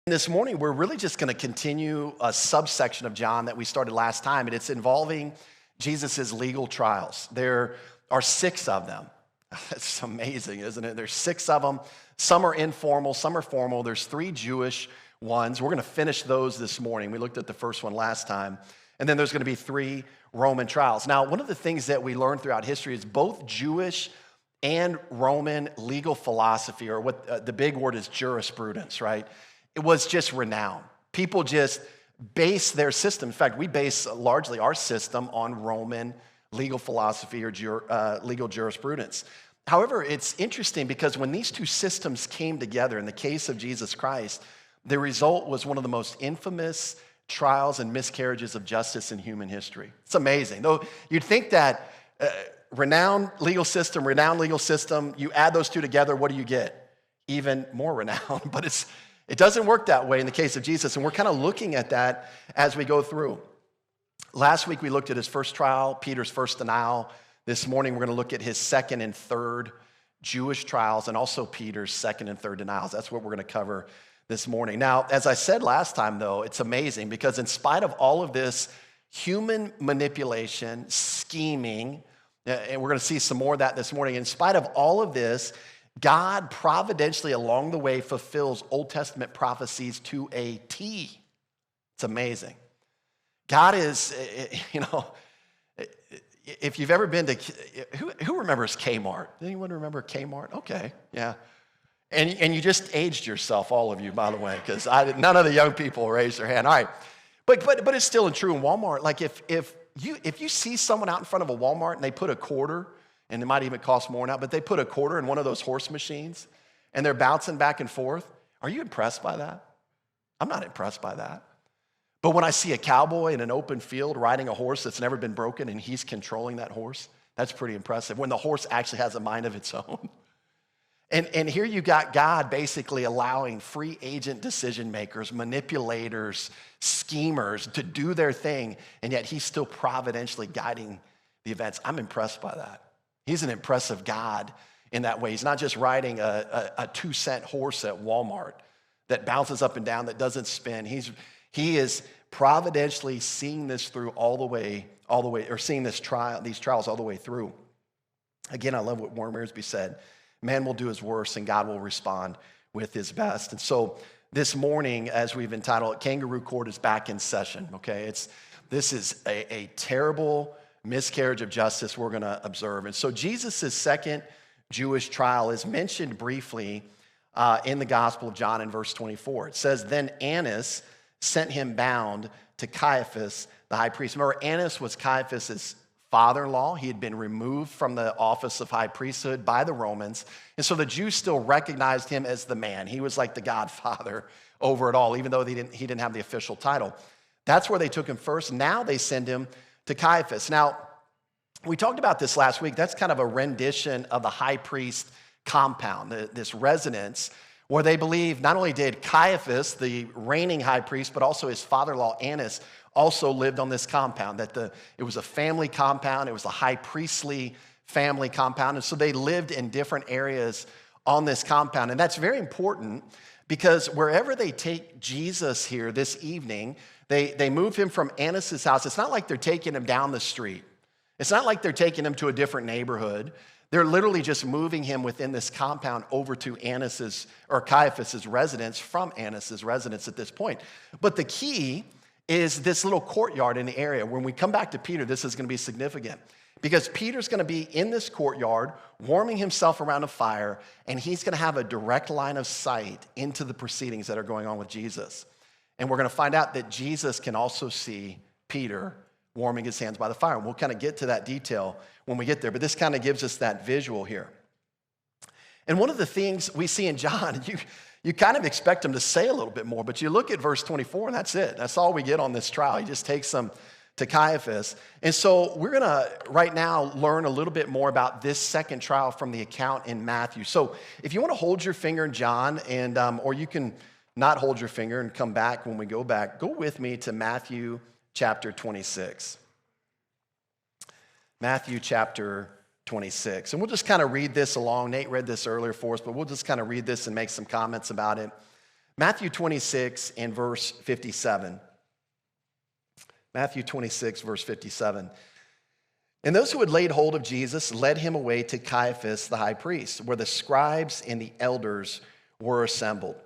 This morning, we're really just going to continue a subsection of John that we started last time, and it's involving Jesus' legal trials. There are 6 of them. That's amazing, isn't it? There's 6 of them. Some are informal, some are formal. There's 3 Jewish ones. We're going to finish those this morning. We looked at the first one last time. And then there's going to be 3 Roman trials. Now, one of the things that we learned throughout history is both Jewish and Roman legal philosophy, or what the big word is jurisprudence, right? It was just renowned. People just base their system. In fact, we base largely our system on Roman legal philosophy or legal jurisprudence. However, it's interesting because when these 2 systems came together in the case of Jesus Christ, the result was one of the most infamous trials and miscarriages of justice in human history. It's amazing. Though you'd think that renowned legal system, you add those 2 together, what do you get? Even more renowned. But it doesn't work that way in the case of Jesus, and we're kind of looking at that as we go through. Last week we looked at his first trial, Peter's first denial. This morning we're going to look at his second and third Jewish trials, and also Peter's second and third denials. That's what we're going to cover this morning. Now, as I said last time, though, it's amazing because in spite of all of this human manipulation, scheming, and we're going to see some more of that this morning, in spite of all of this, God providentially along the way fulfills Old Testament prophecies to a T. It's amazing. God is, if you've ever been to, who remembers Kmart? Anyone remember Kmart? Okay, yeah. And you just aged yourself, all of you, by the way, because none of the young people raised their hand. All right, but it's still true in Walmart. Like if you see someone out in front of a Walmart and they put a quarter, and it might even cost more now, but they put a quarter in one of those horse machines and they're bouncing back and forth. Are you impressed by that? I'm not impressed by that. But when I see a cowboy in an open field riding a horse that's never been broken and he's controlling that horse, that's pretty impressive. When the horse actually has a mind of its own. And here you got God basically allowing free agent decision makers, manipulators, schemers to do their thing, and yet he's still providentially guiding the events. I'm impressed by that. He's an impressive God in that way. He's not just riding a 2-cent horse at Walmart that bounces up and down, that doesn't spin. He is providentially seeing this through all the way, or seeing these trials all the way through. Again, I love what Warren Wiersbe said. Man will do his worst and God will respond with his best. And so this morning, as we've entitled it, Kangaroo Court is back in session, okay? This is a terrible miscarriage of justice we're going to observe. And so Jesus' second Jewish trial is mentioned briefly in the Gospel of John in verse 24. It says, then Annas sent him bound to Caiaphas, the high priest. Remember, Annas was Caiaphas' father-in-law. He had been removed from the office of high priesthood by the Romans. And so the Jews still recognized him as the man. He was like the godfather over it all, even though he didn't have the official title. That's where they took him first. Now they send him to Caiaphas. Now, we talked about this last week. That's kind of a rendition of the high priest compound, this residence, where they believe not only did Caiaphas, the reigning high priest, but also his father-in-law Annas also lived on this compound, that it was a family compound. It was a high priestly family compound. And so they lived in different areas on this compound. And that's very important because wherever they take Jesus here this evening, they move him from Annas' house. It's not like they're taking him down the street. It's not like they're taking him to a different neighborhood. They're literally just moving him within this compound over to Caiaphas' residence from Annas' residence at this point. But the key is this little courtyard in the area. When we come back to Peter, this is going to be significant because Peter's going to be in this courtyard warming himself around a fire, and he's going to have a direct line of sight into the proceedings that are going on with Jesus. And we're going to find out that Jesus can also see Peter warming his hands by the fire. And we'll kind of get to that detail when we get there, but this kind of gives us that visual here. And one of the things we see in John, you kind of expect him to say a little bit more, but you look at verse 24 and that's it. That's all we get on this trial. He just takes them to Caiaphas. And so we're going to right now learn a little bit more about this second trial from the account in Matthew. So if you want to hold your finger in John, and or you can not hold your finger and come back when we go back, go with me to Matthew chapter 26. Matthew chapter 26. And we'll just kind of read this along. Nate read this earlier for us, but we'll just kind of read this and make some comments about it. Matthew 26 and verse 57. Matthew 26, verse 57. And those who had laid hold of Jesus led him away to Caiaphas, the high priest, where the scribes and the elders were assembled.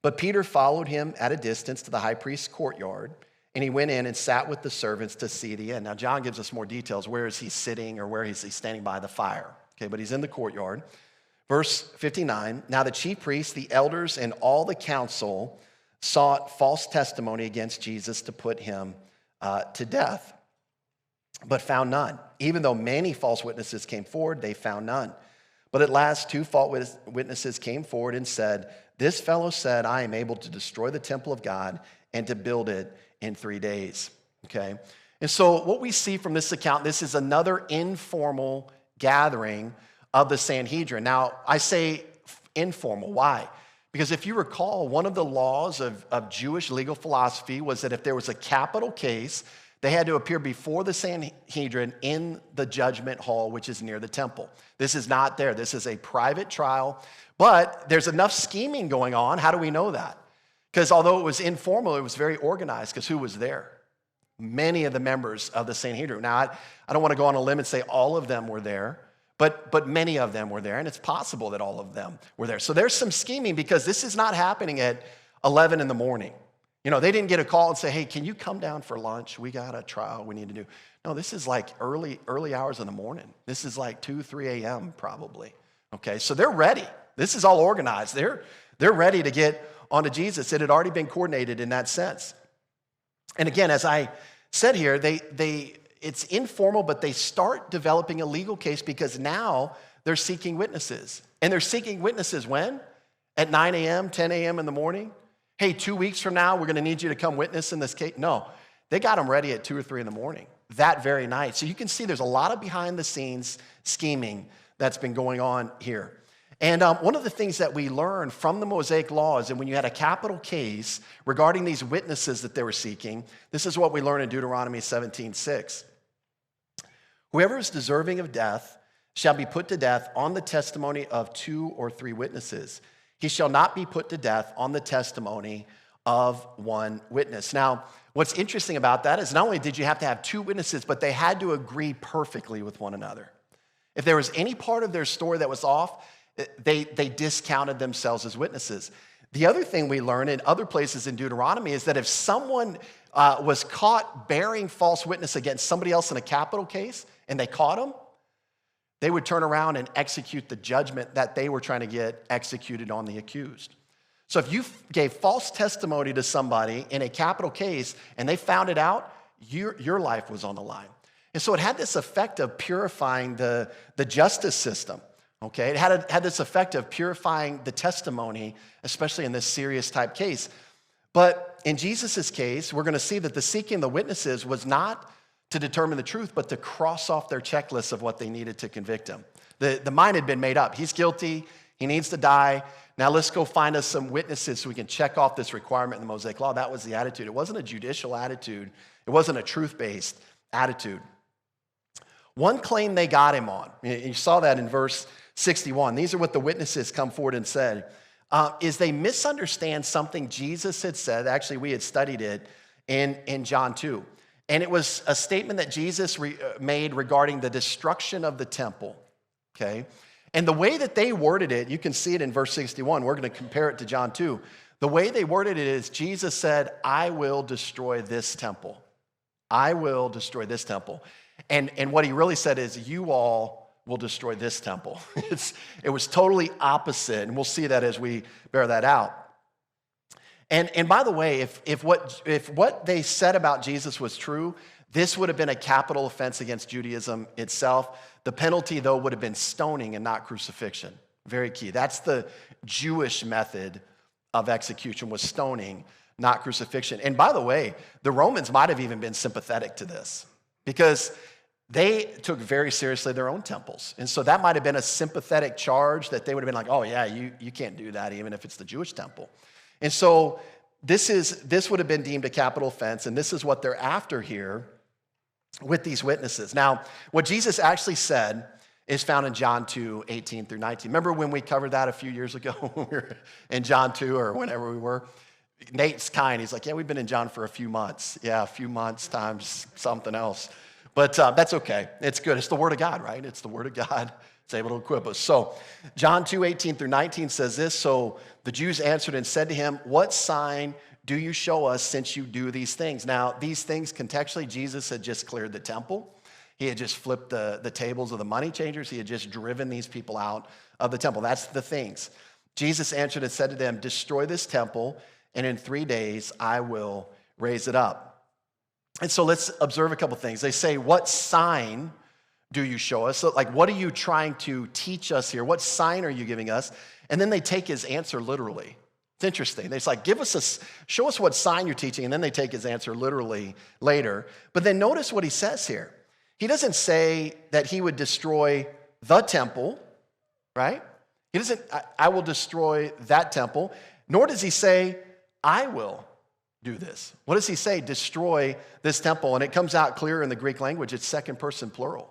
But Peter followed him at a distance to the high priest's courtyard, and he went in and sat with the servants to see the end. Now, John gives us more details. Where is he sitting, or where is he standing by the fire? Okay, but he's in the courtyard. Verse 59, now the chief priests, the elders, and all the council sought false testimony against Jesus to put him to death, but found none. Even though many false witnesses came forward, they found none. But at last, 2 false witnesses came forward and said, this fellow said, I am able to destroy the temple of God and to build it in 3 days. Okay? And so what we see from this account, this is another informal gathering of the Sanhedrin. Now, I say informal. Why? Because if you recall, one of the laws of Jewish legal philosophy was that if there was a capital case, they had to appear before the Sanhedrin in the judgment hall, which is near the temple. This is not there. This is a private trial. But there's enough scheming going on. How do we know that? Because although it was informal, it was very organized, because who was there? Many of the members of the Sanhedrin. Now, I don't want to go on a limb and say all of them were there, but many of them were there, and it's possible that all of them were there. So there's some scheming, because this is not happening at 11 in the morning. You know, they didn't get a call and say, hey, can you come down for lunch? We got a trial we need to do. No, this is like early hours in the morning. This is like 2, 3 a.m. probably. Okay, so they're ready. This is all organized. They're ready to get onto Jesus. It had already been coordinated in that sense. And again, as I said here, it's informal, but they start developing a legal case, because now they're seeking witnesses. And they're seeking witnesses when? At 9 a.m., 10 a.m. in the morning? Hey, 2 weeks from now, we're going to need you to come witness in this case. No, they got them ready at 2 or 3 in the morning that very night. So you can see there's a lot of behind-the-scenes scheming that's been going on here. And one of the things that we learned from the Mosaic Law is that when you had a capital case regarding these witnesses that they were seeking, this is what we learn in Deuteronomy 17:6. Whoever is deserving of death shall be put to death on the testimony of 2 or 3 witnesses. He shall not be put to death on the testimony of 1 witness. Now, what's interesting about that is not only did you have to have 2 witnesses, but they had to agree perfectly with one another. If there was any part of their story that was off, they discounted themselves as witnesses. The other thing we learn in other places in Deuteronomy is that if someone was caught bearing false witness against somebody else in a capital case, and they caught them, they would turn around and execute the judgment that they were trying to get executed on the accused. So if you gave false testimony to somebody in a capital case and they found it out, your life was on the line. And so it had this effect of purifying the justice system. Okay, it had this effect of purifying the testimony, especially in this serious type case. But in Jesus' case, we're going to see that the seeking the witnesses was not to determine the truth, but to cross off their checklist of what they needed to convict him. The mind had been made up. He's guilty. He needs to die. Now let's go find us some witnesses so we can check off this requirement in the Mosaic Law. That was the attitude. It wasn't a judicial attitude. It wasn't a truth-based attitude. One claim they got him on, you saw that in verse 61. These are what the witnesses come forward and said, is they misunderstand something Jesus had said. Actually, we had studied it in John 2. And it was a statement that Jesus made regarding the destruction of the temple, okay? And the way that they worded it, you can see it in verse 61. We're going to compare it to John 2. The way they worded it is Jesus said, I will destroy this temple. I will destroy this temple. And what he really said is, you all will destroy this temple. It was totally opposite, and we'll see that as we bear that out. And by the way, if what they said about Jesus was true, this would have been a capital offense against Judaism itself. The penalty, though, would have been stoning and not crucifixion. Very key. That's the Jewish method of execution, was stoning, not crucifixion. And by the way, the Romans might have even been sympathetic to this, because they took very seriously their own temples. And so that might have been a sympathetic charge that they would have been like, oh yeah, you can't do that even if it's the Jewish temple. And so this would have been deemed a capital offense, and this is what they're after here with these witnesses. Now, what Jesus actually said is found in John 2, 18 through 19. Remember when we covered that a few years ago when we were in John 2 or whenever we were? Nate's kind. He's like, yeah, we've been in John for a few months. Yeah, a few months times something else. But that's okay. It's good. It's the Word of God, right? It's the Word of God. It's able to equip us. So John 2, 18 through 19 says this, so the Jews answered and said to him, what sign do you show us since you do these things? Now, these things, contextually, Jesus had just cleared the temple. He had just flipped the tables of the money changers. He had just driven these people out of the temple. That's the things. Jesus answered and said to them, destroy this temple, and in 3 days I will raise it up. And so let's observe a couple things. They say, what sign do you show us? So, like, what are you trying to teach us here? What sign are you giving us? And then they take his answer literally. It's interesting. They're like, show us what sign you're teaching, and then they take his answer literally later. But then notice what he says here. He doesn't say that he would destroy the temple, right? He doesn't, I will destroy that temple, nor does he say, I will do this. What does he say? Destroy this temple. And it comes out clear in the Greek language. It's second person plural.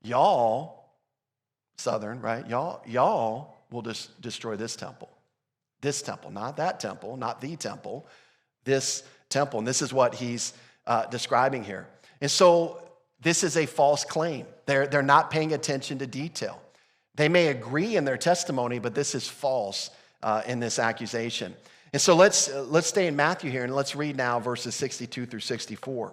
Y'all, Southern, right? Y'all will destroy this temple. This temple, not that temple, not the temple, this temple. And this is what he's describing here. And so this is a false claim. They're not paying attention to detail. They may agree in their testimony, but this is false in this accusation. And so let's stay in Matthew here, and let's read now verses 62 through 64,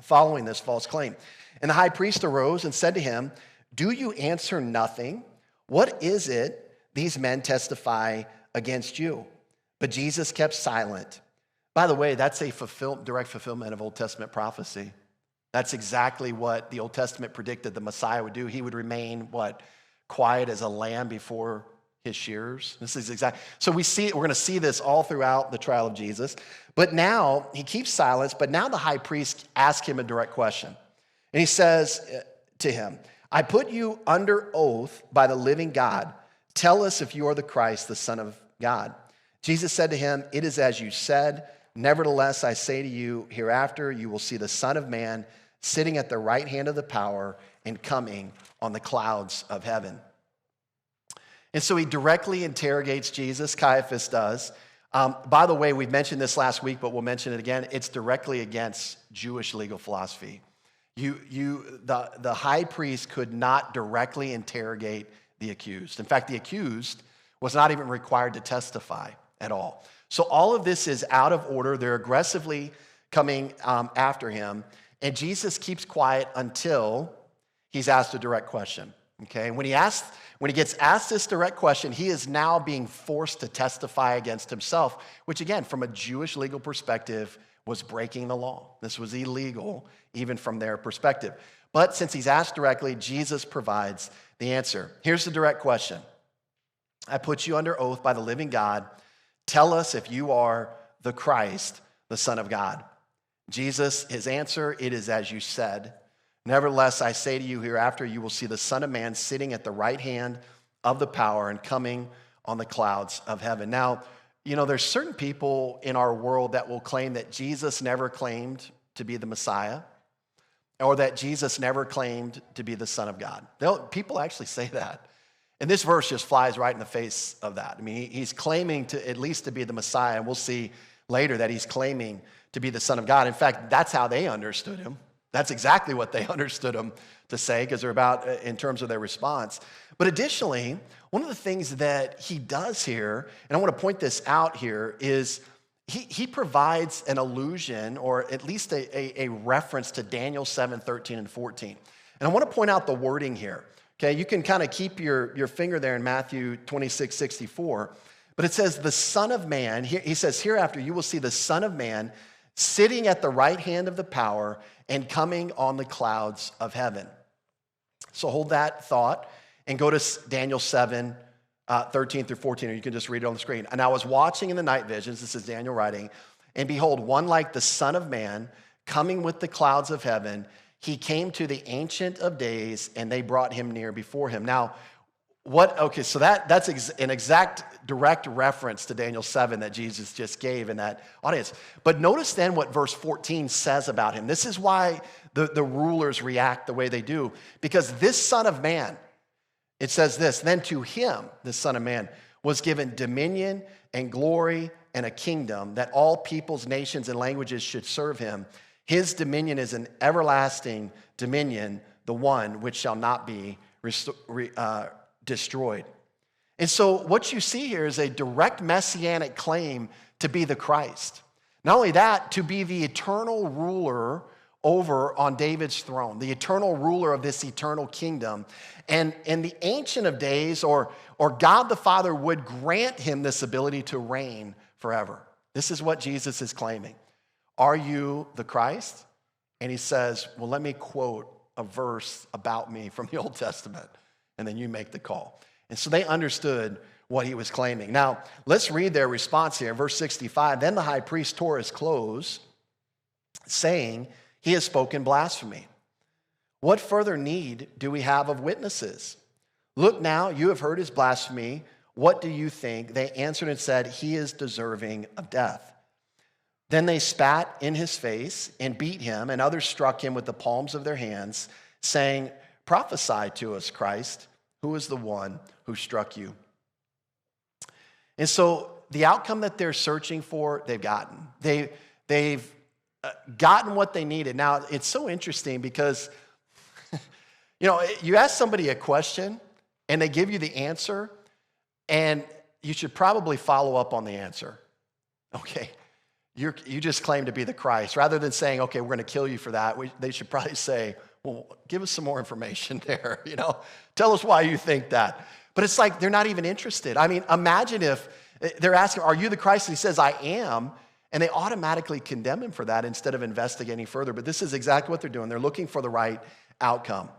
following this false claim. And the high priest arose and said to him, do you answer nothing? What is it these men testify against you? But Jesus kept silent. By the way, that's a direct fulfillment of Old Testament prophecy. That's exactly what the Old Testament predicted the Messiah would do. He would remain, quiet as a lamb before his shearers. This is exactly. So we're going to see this all throughout the trial of Jesus. But now he keeps silence, but now the high priest asks him a direct question. And he says to him, I put you under oath by the living God. Tell us if you are the Christ, the Son of God. Jesus said to him, it is as you said. Nevertheless, I say to you, hereafter you will see the Son of Man sitting at the right hand of the power and coming on the clouds of heaven. And so he directly interrogates Jesus, Caiaphas does. By the way, we mentioned this last week, but we'll mention it again. It's directly against Jewish legal philosophy. The high priest could not directly interrogate the accused. In fact, the accused was not even required to testify at all. So all of this is out of order. They're aggressively coming after him. And Jesus keeps quiet until he's asked a direct question. Okay, when he gets asked this direct question, he is now being forced to testify against himself, which again, from a Jewish legal perspective, was breaking the law. This was illegal, even from their perspective. But since he's asked directly, Jesus provides the answer. Here's the direct question. I put you under oath by the living God. Tell us if you are the Christ, the Son of God. Jesus, his answer, it is as you said. Nevertheless, I say to you, hereafter you will see the Son of Man sitting at the right hand of the power and coming on the clouds of heaven. Now, there's certain people in our world that will claim that Jesus never claimed to be the Messiah, or that Jesus never claimed to be the Son of God. People actually say that. And this verse just flies right in the face of that. I mean, he's claiming to at least to be the Messiah, and we'll see later that he's claiming to be the Son of God. In fact, that's how they understood him. That's exactly what they understood him to say, because they're about in terms of their response. But additionally, one of the things that he does here, and I want to point this out here, is he provides an allusion, or at least a reference to Daniel 7, 13, and 14. And I want to point out the wording here. Okay, you can kind of keep your finger there in Matthew 26, 64. But it says, the Son of Man, he says, hereafter you will see the Son of Man sitting at the right hand of the power and coming on the clouds of heaven. So hold that thought and go to Daniel 7, 13 through 14, or you can just read it on the screen. And I was watching in the night visions, this is Daniel writing, and behold, one like the Son of Man coming with the clouds of heaven. He came to the Ancient of Days, and they brought him near before him. Now, Okay, so that's an exact direct reference to Daniel 7 that Jesus just gave in that audience. But notice then what verse 14 says about him. This is why the rulers react the way they do. Because this Son of Man, it says this, then to him, this Son of Man, was given dominion and glory and a kingdom that all peoples, nations, and languages should serve him. His dominion is an everlasting dominion, the one which shall not be destroyed. And so what you see here is a direct messianic claim to be the Christ. Not only that, to be the eternal ruler over on David's throne, the eternal ruler of this eternal kingdom. And in the Ancient of Days, or God the Father would grant him this ability to reign forever. This is what Jesus is claiming. Are you the Christ? And he says, well, let me quote a verse about me from the Old Testament, and then you make the call. And so they understood what he was claiming. Now, let's read their response here. Verse 65, then the high priest tore his clothes, saying, he has spoken blasphemy. What further need do we have of witnesses? Look now, you have heard his blasphemy. What do you think? They answered and said, he is deserving of death. Then they spat in his face and beat him, and others struck him with the palms of their hands, saying, prophesy to us, Christ. Who is the one who struck you? And so the outcome that they're searching for, they've gotten. They've gotten what they needed. Now, it's so interesting because, you ask somebody a question and they give you the answer, and you should probably follow up on the answer. Okay, you just claim to be the Christ. Rather than saying, okay, we're going to kill you for that, they should probably say, well, give us some more information there, Tell us why you think that. But it's like they're not even interested. I mean, imagine if they're asking, are you the Christ? And he says, I am. And they automatically condemn him for that instead of investigating further. But this is exactly what they're doing. They're looking for the right outcome.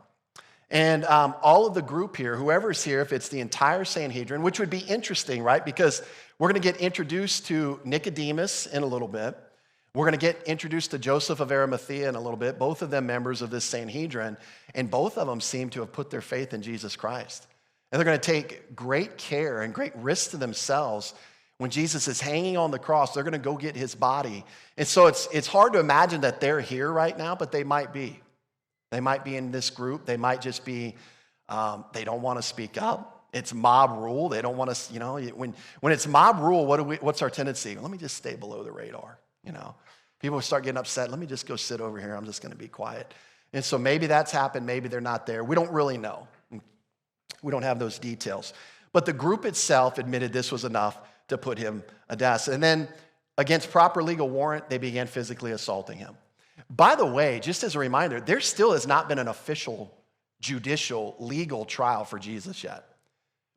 And all of the group here, whoever's here, if it's the entire Sanhedrin, which would be interesting, right? Because we're going to get introduced to Nicodemus in a little bit. We're going to get introduced to Joseph of Arimathea in a little bit, both of them members of this Sanhedrin, and both of them seem to have put their faith in Jesus Christ. And they're going to take great care and great risk to themselves. When Jesus is hanging on the cross, they're going to go get his body. And so it's hard to imagine that they're here right now, but they might be. They might be in this group. They might just be, they don't want to speak up. It's mob rule. They don't want to, when it's mob rule, what's our tendency? Let me just stay below the radar, People start getting upset. Let me just go sit over here. I'm just going to be quiet. And so maybe that's happened. Maybe they're not there. We don't really know. We don't have those details. But the group itself admitted this was enough to put him to death. And then against proper legal warrant, they began physically assaulting him. By the way, just as a reminder, there still has not been an official judicial legal trial for Jesus yet.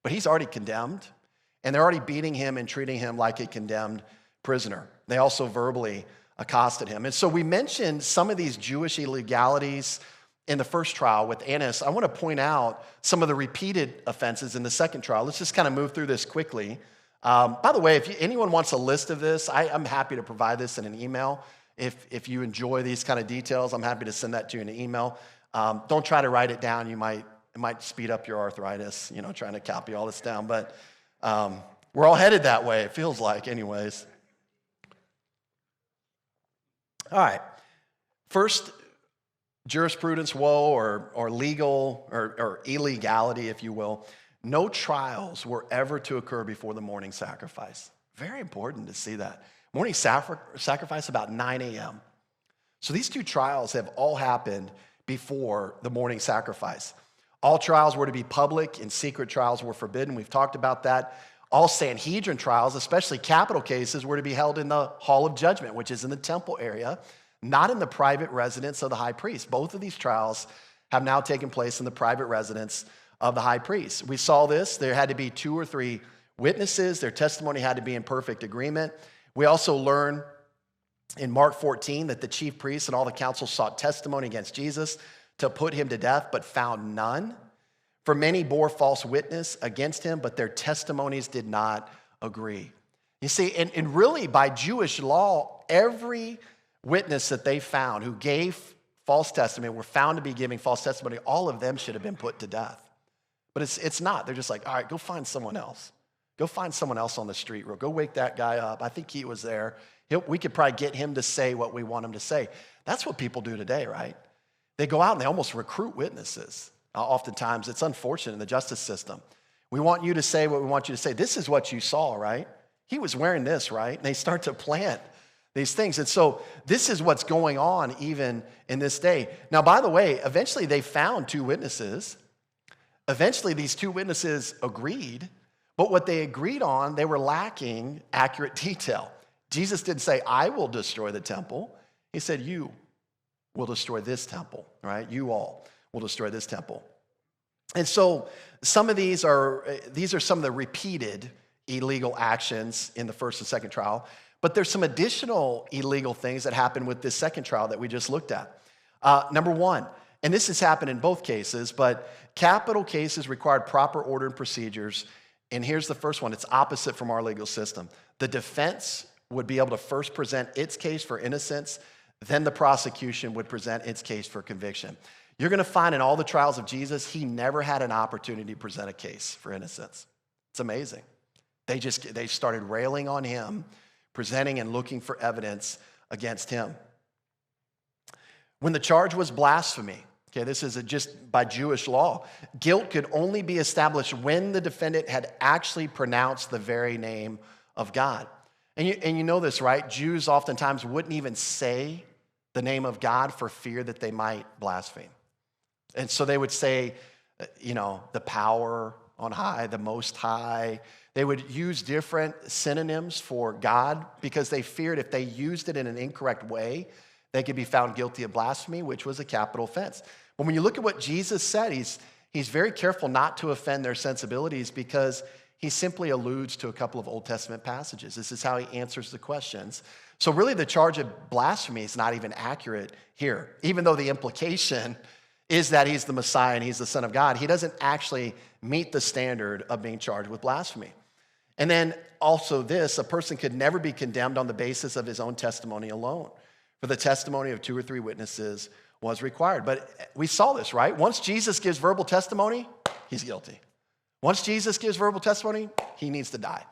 But he's already condemned, and they're already beating him and treating him like a condemned prisoner. They also verbally accosted him. And so we mentioned some of these Jewish illegalities in the first trial with Annas. I want to point out some of the repeated offenses in the second trial. Let's just kind of move through this quickly. By the way, if anyone wants a list of this, I'm happy to provide this in an email. If you enjoy these kind of details, I'm happy to send that to you in an email. Don't try to write it down. It might speed up your arthritis, trying to copy all this down. But we're all headed that way, it feels like, anyways. All right. First, jurisprudence woe or legal or illegality, if you will. No trials were ever to occur before the morning sacrifice. Very important to see that. Morning sacrifice about 9 a.m. So these two trials have all happened before the morning sacrifice. All trials were to be public and secret trials were forbidden. We've talked about that. All Sanhedrin trials, especially capital cases, were to be held in the Hall of Judgment, which is in the temple area, not in the private residence of the high priest. Both of these trials have now taken place in the private residence of the high priest. We saw this. There had to be 2 or 3 witnesses. Their testimony had to be in perfect agreement. We also learn in Mark 14 that the chief priests and all the council sought testimony against Jesus to put him to death, but found none. For many bore false witness against him, but their testimonies did not agree. You see, and really by Jewish law, every witness that they found who gave false testimony, were found to be giving false testimony, all of them should have been put to death. But it's not. They're just like, all right, go find someone else. Go find someone else on the street. Or go wake that guy up. I think he was there. We could probably get him to say what we want him to say. That's what people do today, right? They go out and they almost recruit witnesses. Oftentimes, it's unfortunate in the justice system. We want you to say what we want you to say. This is what you saw, right? He was wearing this, right? And they start to plant these things. And so this is what's going on even in this day. Now, by the way, eventually they found two witnesses. Eventually, these two witnesses agreed. But what they agreed on, they were lacking accurate detail. Jesus didn't say, I will destroy the temple. He said, you will destroy this temple, right? You all will destroy this temple. And so some of these are some of the repeated illegal actions in the first and second trial, but there's some additional illegal things that happened with this second trial that we just looked at. Number one, and this has happened in both cases, but capital cases required proper order and procedures. And here's the first one. It's opposite from our legal system. The defense would be able to first present its case for innocence, then the prosecution would present its case for conviction. You're going to find in all the trials of Jesus, he never had an opportunity to present a case for innocence. It's amazing. They started railing on him, presenting and looking for evidence against him. When the charge was blasphemy, okay, this is just by Jewish law, guilt could only be established when the defendant had actually pronounced the very name of God. And you know this, right? Jews oftentimes wouldn't even say the name of God for fear that they might blaspheme. And so they would say, the power on high, the most high. They would use different synonyms for God because they feared if they used it in an incorrect way, they could be found guilty of blasphemy, which was a capital offense. But when you look at what Jesus said, he's very careful not to offend their sensibilities because he simply alludes to a couple of Old Testament passages. This is how he answers the questions. So really the charge of blasphemy is not even accurate here. Even though the implication is that he's the Messiah and he's the Son of God, he doesn't actually meet the standard of being charged with blasphemy. And then also this, a person could never be condemned on the basis of his own testimony alone. For the testimony of two or three witnesses was required. But we saw this, right? Once Jesus gives verbal testimony, he's guilty. Once Jesus gives verbal testimony, he needs to die.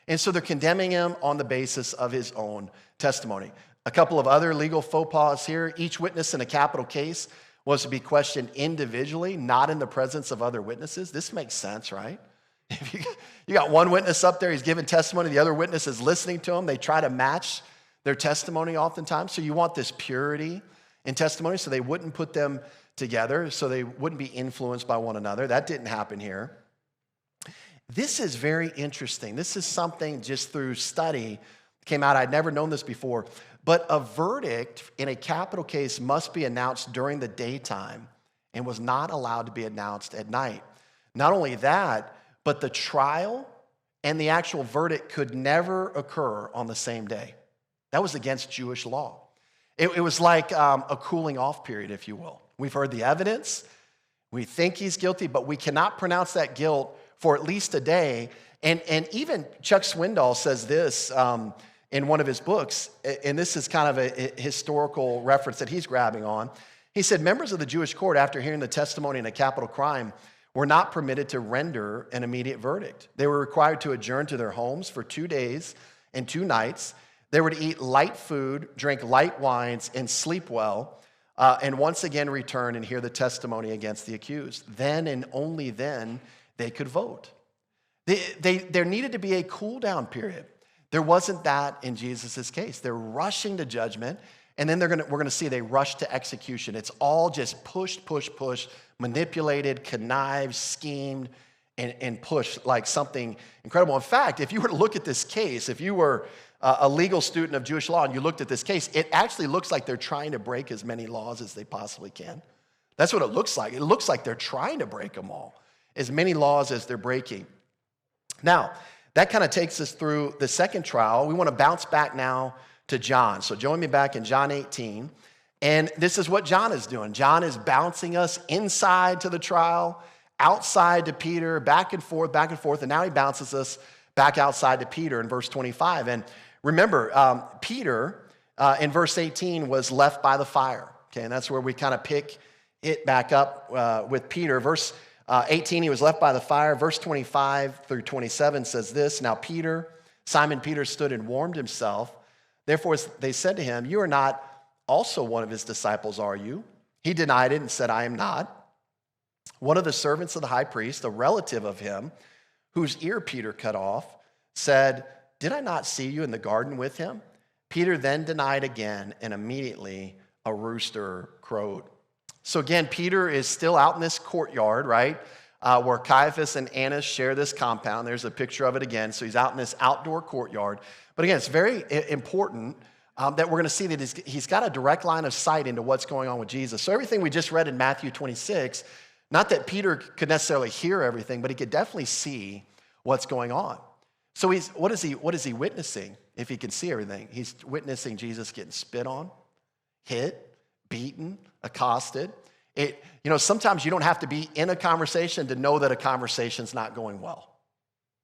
And so they're condemning him on the basis of his own testimony. A couple of other legal faux pas here. Each witness in a capital case was to be questioned individually, not in the presence of other witnesses. This makes sense, right? If you got one witness up there, he's giving testimony, the other witness is listening to him. They try to match their testimony oftentimes. So you want this purity in testimony so they wouldn't put them together, so they wouldn't be influenced by one another. That didn't happen here. This is very interesting. This is something just through study came out. I'd never known this before. But a verdict in a capital case must be announced during the daytime and was not allowed to be announced at night. Not only that, but the trial and the actual verdict could never occur on the same day. That was against Jewish law. It was like a cooling off period, if you will. We've heard the evidence. We think he's guilty, but we cannot pronounce that guilt for at least a day. And even Chuck Swindoll says this in one of his books, and this is kind of a historical reference that he's grabbing on. He said, members of the Jewish court, after hearing the testimony in a capital crime, were not permitted to render an immediate verdict. They were required to adjourn to their homes for 2 days and 2 nights. They were to eat light food, drink light wines, and sleep well, and once again return and hear the testimony against the accused. Then and only then they could vote. There needed to be a cool down period. There wasn't that in Jesus' case. They're rushing to judgment, and then we're going to see they rush to execution. It's all just push, manipulated, connived, schemed, and pushed like something incredible. In fact, if you were to look at this case, if you were a legal student of Jewish law and you looked at this case, it actually looks like they're trying to break as many laws as they possibly can. That's what it looks like. It looks like they're trying to break them all, as many laws as they're breaking. Now, that kind of takes us through the second trial. We want to bounce back now to John. So join me back in John 18. And this is what John is doing. John is bouncing us inside to the trial, outside to Peter, back and forth, and now he bounces us back outside to Peter in verse 25. And remember, Peter in verse 18 was left by the fire. Okay, and that's where we kind of pick it back up with Peter. Verse 18, he was left by the fire. Verse 25 through 27 says this, now Simon Peter stood and warmed himself. Therefore they said to him, you are not also one of his disciples, are you? He denied it and said, I am not. One of the servants of the high priest, a relative of him, whose ear Peter cut off, said, did I not see you in the garden with him? Peter then denied again, and immediately a rooster crowed. So again, Peter is still out in this courtyard, right, where Caiaphas and Annas share this compound. There's a picture of it again. So he's out in this outdoor courtyard. But again, it's very important that we're going to see that he's got a direct line of sight into what's going on with Jesus. So everything we just read in Matthew 26, not that Peter could necessarily hear everything, but he could definitely see what's going on. So what is he witnessing if he can see everything? He's witnessing Jesus getting spit on, hit, beaten, accosted. Sometimes you don't have to be in a conversation to know that a conversation's not going well.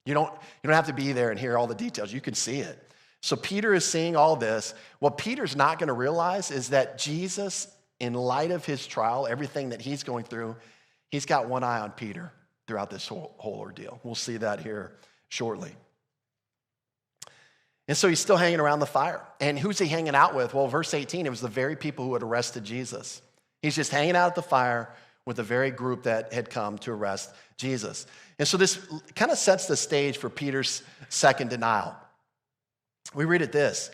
You don't have to be there and hear all the details. You can see it. So Peter is seeing all this. What Peter's not going to realize is that Jesus, in light of his trial, everything that he's going through, he's got one eye on Peter throughout this whole ordeal. We'll see that here shortly. And so he's still hanging around the fire. And who's he hanging out with? Well, verse 18, it was the very people who had arrested Jesus. He's just hanging out at the fire with the very group that had come to arrest Jesus. And so this kind of sets the stage for Peter's second denial. We read it this,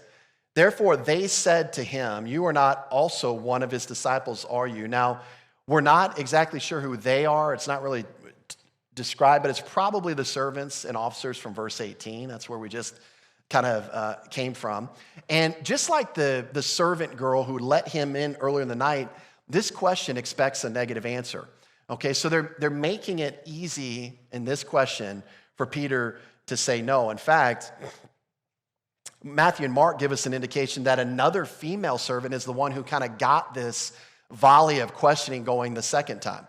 therefore they said to him, you are not also one of his disciples, are you? Now, we're not exactly sure who they are. It's not really described, but it's probably the servants and officers from verse 18. That's where we just kind of came from. And just like the servant girl who let him in earlier in the night, this question expects a negative answer. Okay, so they're making it easy in this question for Peter to say no. In fact, Matthew and Mark give us an indication that another female servant is the one who kind of got this volley of questioning going the second time.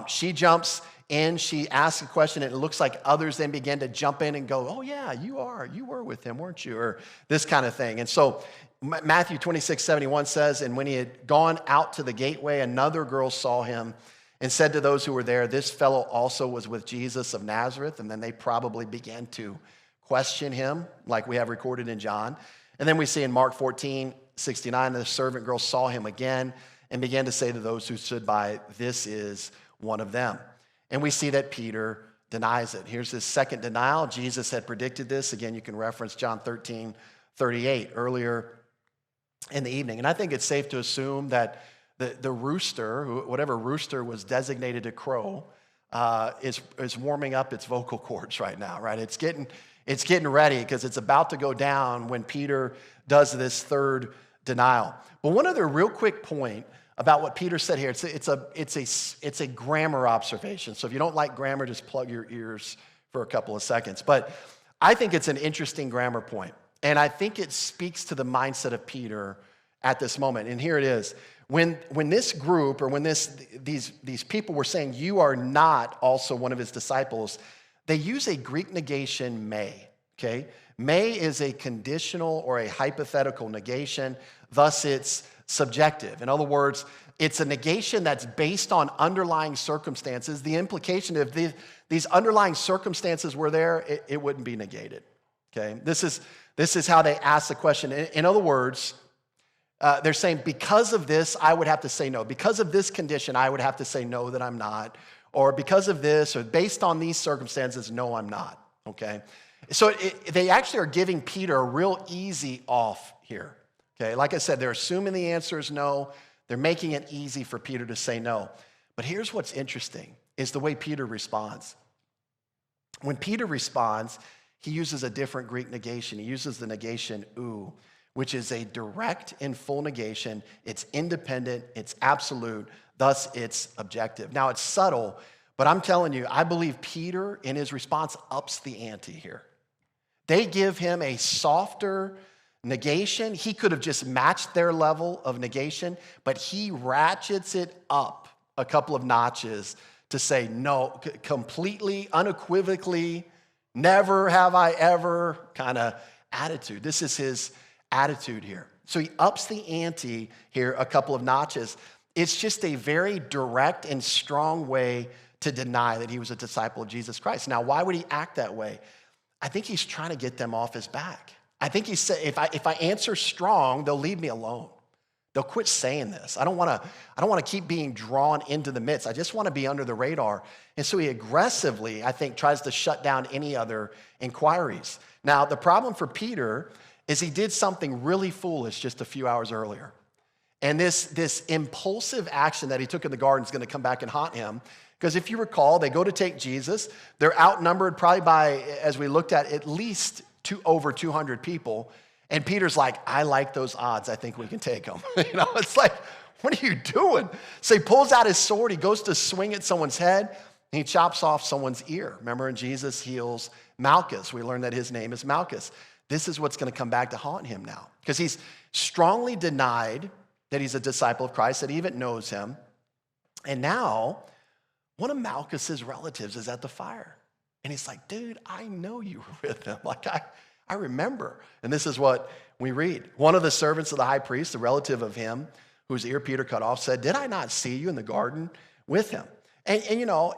She jumps in, she asks a question, and it looks like others then begin to jump in and go, oh yeah, you were with him, weren't you? Or this kind of thing. And so Matthew 26:71 says, and when he had gone out to the gateway, another girl saw him and said to those who were there, this fellow also was with Jesus of Nazareth. And then they probably began to question him, like we have recorded in John. And then we see in Mark 14:69, the servant girl saw him again and began to say to those who stood by, this is one of them. And we see that Peter denies it. Here's his second denial. Jesus had predicted this. Again, you can reference John 13:38 earlier in the evening. And I think it's safe to assume that the rooster, whatever rooster was designated to crow, is warming up its vocal cords right now, right? It's getting ready because it's about to go down when Peter does this third denial. But one other real quick point about what Peter said here, it's a grammar observation. So if you don't like grammar, just plug your ears for a couple of seconds. But I think it's an interesting grammar point, and I think it speaks to the mindset of Peter at this moment. And here it is. When this group, or when these people were saying, you are not also one of his disciples, they use a Greek negation, may, okay? May is a conditional or a hypothetical negation, thus it's subjective. In other words, it's a negation that's based on underlying circumstances. The implication, if these underlying circumstances were there, it wouldn't be negated, okay? This is how they ask the question. In other words, they're saying, because of this, I would have to say no. Because of this condition, I would have to say no, that I'm not. Or because of this, or based on these circumstances, no, I'm not, okay? So they actually are giving Peter a real easy off here, okay? Like I said, they're assuming the answer is no. They're making it easy for Peter to say no. But here's what's interesting, is the way Peter responds. When Peter responds, he uses a different Greek negation. He uses the negation ou, which is a direct and full negation. It's independent, it's absolute, thus it's objective. Now, it's subtle, but I'm telling you, I believe Peter, in his response, ups the ante here. They give him a softer negation. He could have just matched their level of negation, but he ratchets it up a couple of notches to say no, completely, unequivocally, never have I ever kind of attitude. This is his attitude here. So he ups the ante here a couple of notches. It's just a very direct and strong way to deny that he was a disciple of Jesus Christ. Now, why would he act that way? I think he's trying to get them off his back. I think he said, if I answer strong, they'll leave me alone. They'll quit saying this. I don't want to keep being drawn into the midst. I just want to be under the radar. And so he aggressively, I think, tries to shut down any other inquiries. Now, the problem for Peter is he did something really foolish just a few hours earlier. And this impulsive action that he took in the garden is going to come back and haunt him. Because if you recall, they go to take Jesus. They're outnumbered probably by, as we looked at least over 200 people. And Peter's like, I like those odds. I think we can take them. It's like, what are you doing? So he pulls out his sword. He goes to swing at someone's head. And he chops off someone's ear. Remember, and Jesus heals Malchus. We learned that his name is Malchus. This is what's going to come back to haunt him now. Because he's strongly denied that he's a disciple of Christ, that he even knows him. And now, one of Malchus's relatives is at the fire. And he's like, dude, I know you were with him. Like, I remember. And this is what we read. One of the servants of the high priest, the relative of him, whose ear Peter cut off, said, did I not see you in the garden with him? And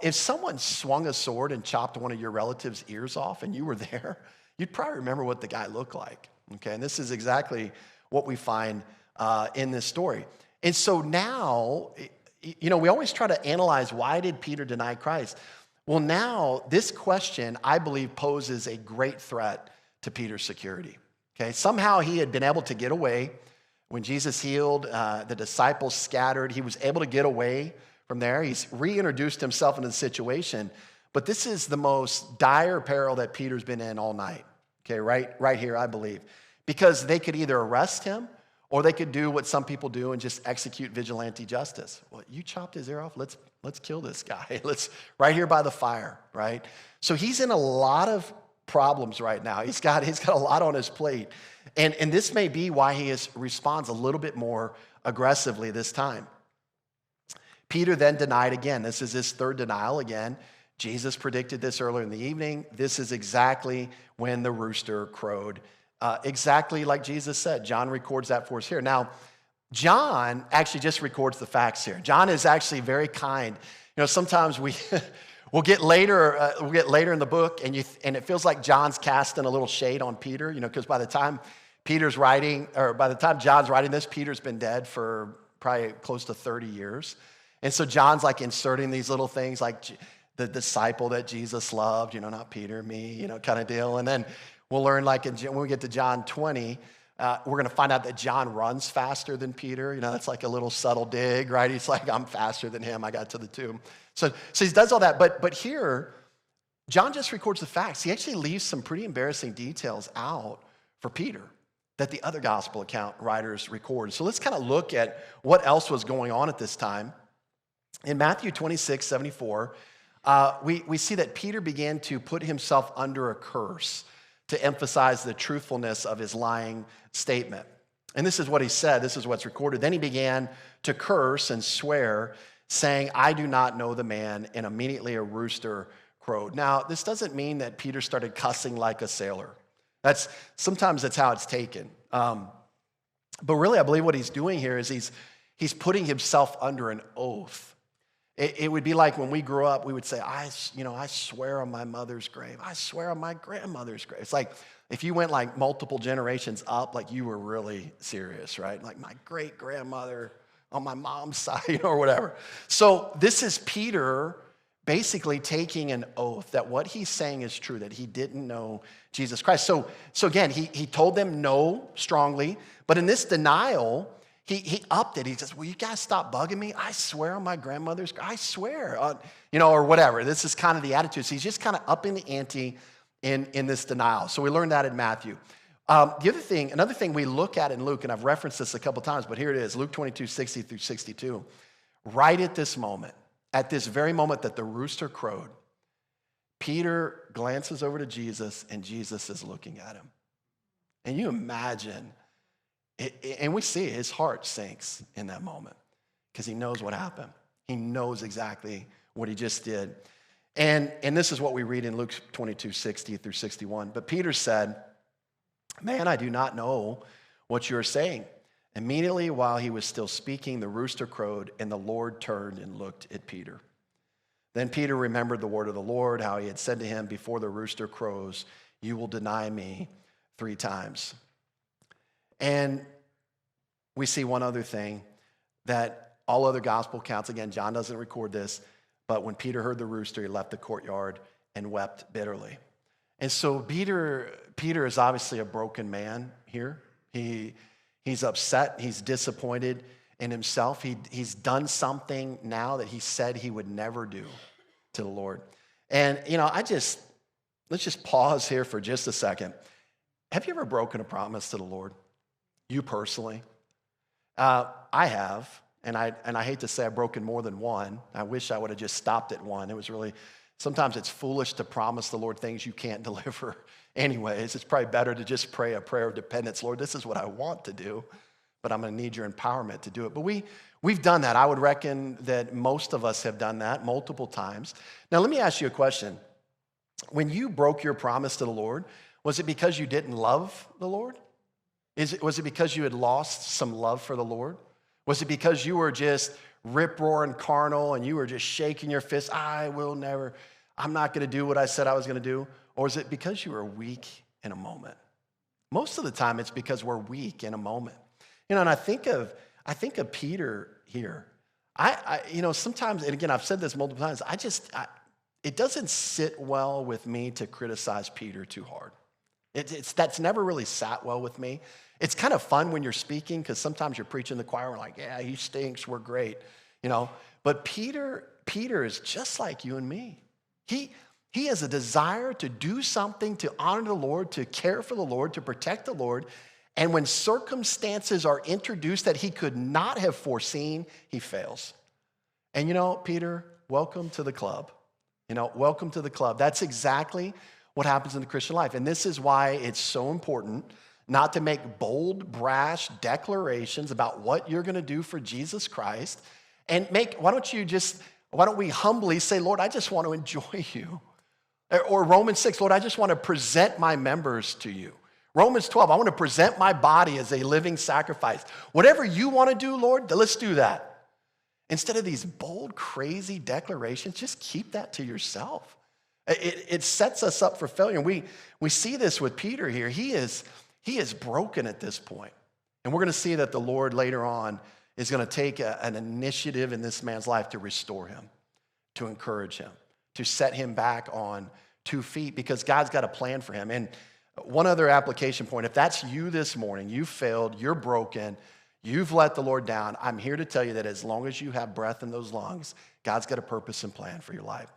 if someone swung a sword and chopped one of your relatives' ears off and you were there, you'd probably remember what the guy looked like. Okay, and this is exactly what we find in this story. And so now, we always try to analyze, why did Peter deny Christ? Well, now this question, I believe, poses a great threat to Peter's security. Okay, somehow he had been able to get away. When Jesus healed, the disciples scattered. He was able to get away from there. He's reintroduced himself into the situation. But this is the most dire peril that Peter's been in all night. Okay, right here, I believe. Because they could either arrest him or they could do what some people do and just execute vigilante justice. Well, you chopped his ear off. Let's kill this guy. Right here by the fire, right? So he's in a lot of problems right now. He's got a lot on his plate. And this may be why he responds a little bit more aggressively this time. Peter then denied again. This is his third denial again. Jesus predicted this earlier in the evening. This is exactly when the rooster crowed. Exactly like Jesus said. John records that for us here. Now, John actually just records the facts here. John is actually very kind. Sometimes we'll get later in the book, and it feels like John's casting a little shade on Peter. Because by the time John's writing this, Peter's been dead for probably close to 30 years, and so John's like inserting these little things like the disciple that Jesus loved. Not Peter, me, kind of deal, and then. We'll learn, when we get to John 20, we're going to find out that John runs faster than Peter. That's like a little subtle dig, right? He's like, I'm faster than him. I got to the tomb. So he does all that. But here, John just records the facts. He actually leaves some pretty embarrassing details out for Peter that the other gospel account writers record. So let's kind of look at what else was going on at this time. In Matthew 26:74, we see that Peter began to put himself under a curse to emphasize the truthfulness of his lying statement. And this is what he said. This is what's recorded. Then he began to curse and swear, saying, I do not know the man. And immediately a rooster crowed. Now, this doesn't mean that Peter started cussing like a sailor. Sometimes that's how it's taken. But really, I believe what he's doing here is he's putting himself under an oath. It would be like when we grew up, we would say, I swear on my mother's grave. I swear on my grandmother's grave. It's like if you went like multiple generations up, like you were really serious, right? Like my great-grandmother on my mom's side, or whatever. So this is Peter basically taking an oath that what he's saying is true, that he didn't know Jesus Christ. So again, he told them no strongly, but in this denial, He upped it. He says, well, you guys stop bugging me. I swear on my grandmother's, I swear, or whatever. This is kind of the attitude. So he's just kind of upping the ante in this denial. So we learned that in Matthew. Another thing we look at in Luke, and I've referenced this a couple times, but here it is, Luke 22:60-62. Right at this moment, at this very moment that the rooster crowed, Peter glances over to Jesus, and Jesus is looking at him. And you imagine... And we see his heart sinks in that moment because he knows what happened. He knows exactly what he just did. And this is what we read in Luke 22:60-61. But Peter said, man, I do not know what you're saying. Immediately while he was still speaking, the rooster crowed, and the Lord turned and looked at Peter. Then Peter remembered the word of the Lord, how he had said to him, before the rooster crows, you will deny me 3 times. And we see one other thing that all other gospel accounts, again, John doesn't record this, but when Peter heard the rooster, he left the courtyard and wept bitterly. And so Peter is obviously a broken man here. He's upset, he's disappointed in himself. He's done something now that he said he would never do to the Lord. And, let's just pause here for just a second. Have you ever broken a promise to the Lord? You personally? I have, and I hate to say I've broken more than one. I wish I would have just stopped at one. It was really, sometimes it's foolish to promise the Lord things you can't deliver anyways. It's probably better to just pray a prayer of dependence. Lord, this is what I want to do, but I'm going to need your empowerment to do it. But we've done that. I would reckon that most of us have done that multiple times. Now, let me ask you a question. When you broke your promise to the Lord, was it because you didn't love the Lord? Was it because you had lost some love for the Lord? Was it because you were just rip-roaring carnal and you were just shaking your fist, I'm not going to do what I said I was going to do? Or is it because you were weak in a moment? Most of the time, it's because we're weak in a moment. And I think of Peter here. Sometimes, and again, I've said this multiple times, it doesn't sit well with me to criticize Peter too hard. That's never really sat well with me. It's kind of fun when you're speaking because sometimes you're preaching the choir and we're like, yeah, he stinks, we're great, But Peter is just like you and me. He has a desire to do something to honor the Lord, to care for the Lord, to protect the Lord. And when circumstances are introduced that he could not have foreseen, he fails. And Peter, welcome to the club. Welcome to the club. That's exactly what happens in the Christian life. And this is why it's so important not to make bold, brash declarations about what you're going to do for Jesus Christ. And why don't we humbly say, Lord, I just want to enjoy you. Or Romans 6, Lord, I just want to present my members to you. Romans 12, I want to present my body as a living sacrifice. Whatever you want to do, Lord, let's do that. Instead of these bold, crazy declarations, just keep that to yourself. It sets us up for failure. And we see this with Peter here. He is broken at this point. And we're going to see that the Lord later on is going to take an initiative in this man's life to restore him, to encourage him, to set him back on 2 feet, because God's got a plan for him. And one other application point, if that's you this morning, you failed, you're broken, you've let the Lord down, I'm here to tell you that as long as you have breath in those lungs, God's got a purpose and plan for your life.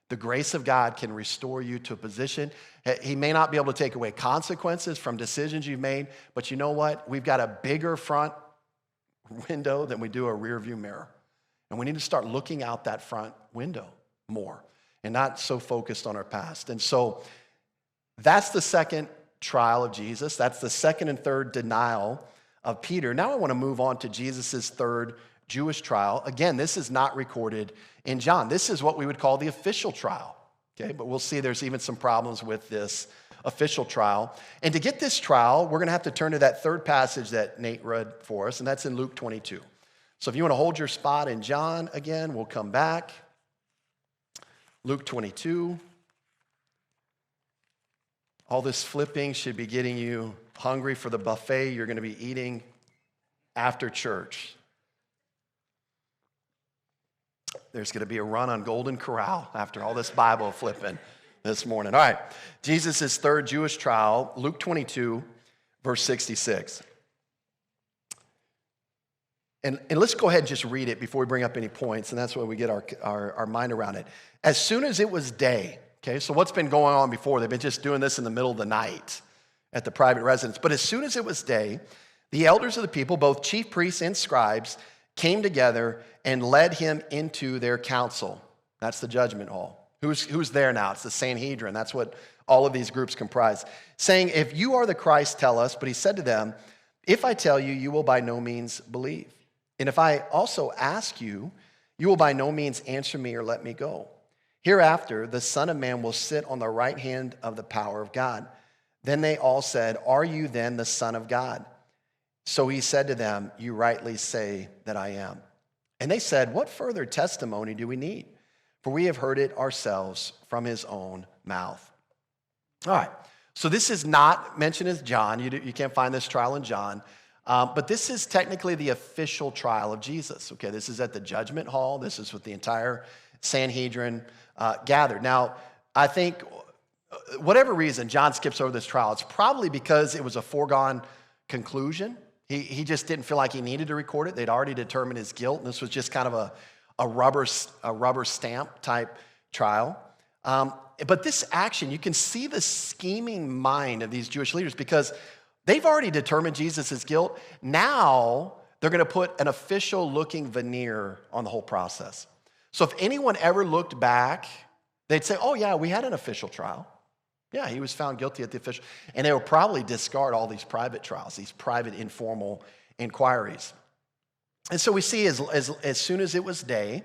The grace of God can restore you to a position. He may not be able to take away consequences from decisions you've made, but you know what? We've got a bigger front window than we do a rear view mirror. And we need to start looking out that front window more and not so focused on our past. And so that's the second trial of Jesus. That's the second and third denial of Peter. Now I want to move on to Jesus' third Jewish trial. Again, this is not recorded in John. This is what we would call the official trial. Okay, but we'll see there's even some problems with this official trial. And to get this trial, we're going to have to turn to that third passage that Nate read for us, and that's in Luke 22. So if you want to hold your spot in John again, we'll come back. Luke 22. All this flipping should be getting you hungry for the buffet you're going to be eating after church. There's going to be a run on Golden Corral after all this Bible flipping this morning. All right, Jesus' third Jewish trial, Luke 22, verse 66. And let's go ahead and just read it before we bring up any points, and that's why we get our mind around it. As soon as it was day, okay, so what's been going on before? They've been just doing this in the middle of the night at the private residence. But as soon as it was day, the elders of the people, both chief priests and scribes, came together and led him into their council. That's the judgment hall. Who's there now? It's the Sanhedrin. That's what all of these groups comprise. Saying, if you are the Christ, tell us. But he said to them, if I tell you, you will by no means believe. And if I also ask you, you will by no means answer me or let me go. Hereafter, the Son of Man will sit on the right hand of the power of God. Then they all said, are you then the Son of God? So he said to them, you rightly say that I am. And they said, what further testimony do we need? for we have heard it ourselves from his own mouth. All right, so this is not mentioned as John. You can't find this trial in John. But this is technically the official trial of Jesus. Okay, this is at the judgment hall. This is with the entire Sanhedrin gathered. Now, I think whatever reason John skips over this trial, it's probably because it was a foregone conclusion. He just didn't feel like he needed to record it. They'd already determined his guilt, and this was just kind of a rubber stamp type trial. But this action, you can see the scheming mind of these Jewish leaders because they've already determined Jesus' guilt. Now they're going to put an official-looking veneer on the whole process. So if anyone ever looked back, they'd say, oh yeah, we had an official trial. Yeah, he was found guilty at the official. And they will probably discard all these private trials, these private informal inquiries. And so we see as soon as it was day,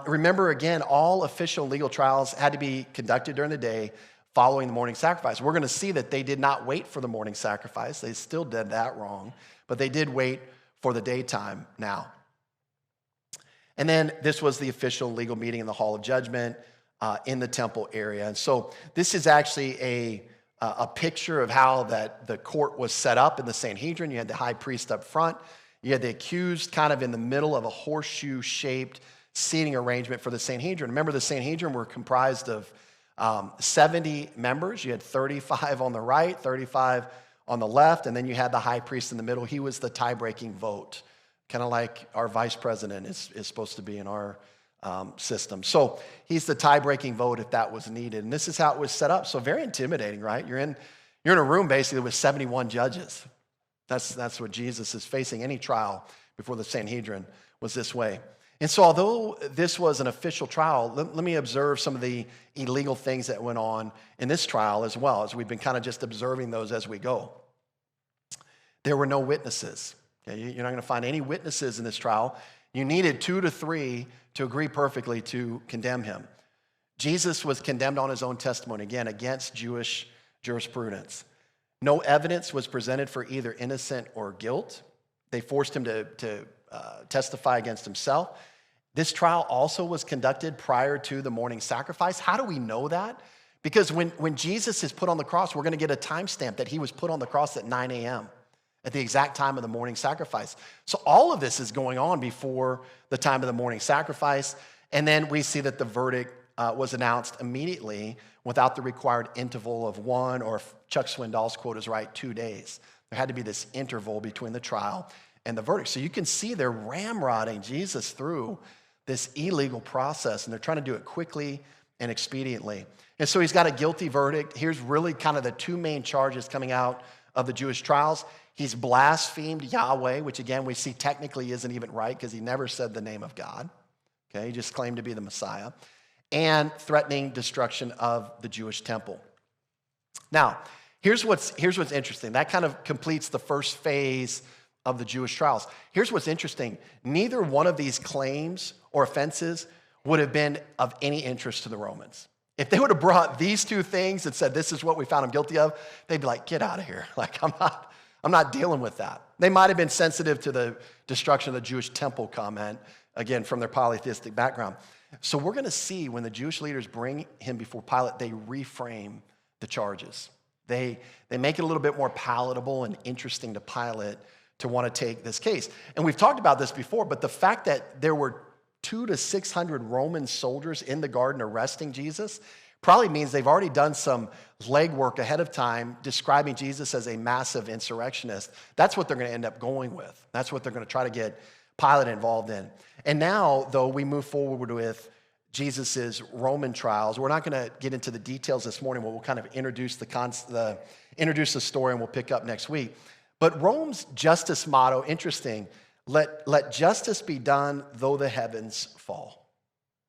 remember again, all official legal trials had to be conducted during the day following the morning sacrifice. We're going to see that they did not wait for the morning sacrifice. They still did that wrong, but they did wait for the daytime now. And then this was the official legal meeting in the Hall of Judgment in the temple area. And so this is actually a picture of how that the court was set up in the Sanhedrin. You had the high priest up front. You had the accused kind of in the middle of a horseshoe-shaped seating arrangement for the Sanhedrin. Remember, the Sanhedrin were comprised of 70 members. You had 35 on the right, 35 on the left, and then you had the high priest in the middle. He was the tie-breaking vote, kind of like our vice president is supposed to be in our system. So he's the tie-breaking vote if that was needed. And this is how it was set up. So very intimidating, right? You're in a room basically with 71 judges. That's what Jesus is facing. Any trial before the Sanhedrin was this way. And so although this was an official trial, let me observe some of the illegal things that went on in this trial as well, as we've been kind of just observing those as we go. There were no witnesses. Okay? You're not going to find any witnesses in this trial. You needed 2 to 3 to agree perfectly to condemn him. Jesus was condemned on his own testimony, again, against Jewish jurisprudence. No evidence was presented for either innocent or guilt. They forced him to testify against himself. This trial also was conducted prior to the morning sacrifice. How do we know that? Because when Jesus is put on the cross, we're going to get a timestamp that he was put on the cross at 9 a.m., at the exact time of the morning sacrifice. So all of this is going on before the time of the morning sacrifice. And then we see that the verdict was announced immediately without the required interval of 1, or if Chuck Swindoll's quote is right, 2 days. There had to be this interval between the trial and the verdict. So you can see they're ramrodding Jesus through this illegal process, and they're trying to do it quickly and expediently. And so he's got a guilty verdict. Here's really kind of the 2 main charges coming out of the Jewish trials. He's blasphemed Yahweh, which again we see technically isn't even right because he never said the name of God. Okay, he just claimed to be the Messiah. And threatening destruction of the Jewish temple. Now, here's what's interesting. That kind of completes the first phase of the Jewish trials. Here's what's interesting. Neither one of these claims or offenses would have been of any interest to the Romans. If they would have brought these 2 things and said, this is what we found him guilty of, they'd be like, get out of here. Like, I'm not dealing with that. They might have been sensitive to the destruction of the Jewish temple comment, again, from their polytheistic background. So we're going to see when the Jewish leaders bring him before Pilate, they reframe the charges. They make it a little bit more palatable and interesting to Pilate to want to take this case. And we've talked about this before, but the fact that there were 200 to 600 Roman soldiers in the garden arresting Jesus probably means they've already done some legwork ahead of time describing Jesus as a massive insurrectionist. That's what they're going to end up going with. That's what they're going to try to get Pilate involved in. And now, though, we move forward with Jesus' Roman trials. We're not going to get into the details this morning. We'll kind of introduce the story, and we'll pick up next week. But Rome's justice motto, interesting, let justice be done though the heavens fall.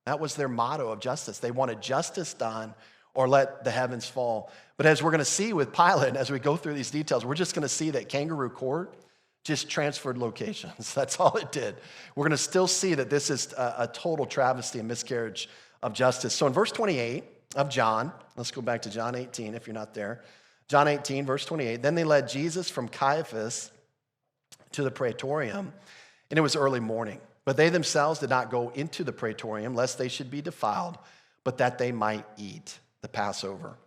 That was their motto of justice. They wanted justice done or let the heavens fall. But as we're going to see with Pilate, and as we go through these details, we're just going to see that Kangaroo Court just transferred locations. That's all it did. We're going to still see that this is a total travesty and miscarriage of justice. So in verse 28 of John, let's go back to John 18 if you're not there. John 18, verse 28, then they led Jesus from Caiaphas to the praetorium, and it was early morning. But they themselves did not go into the praetorium, lest they should be defiled, but that they might eat the Passover.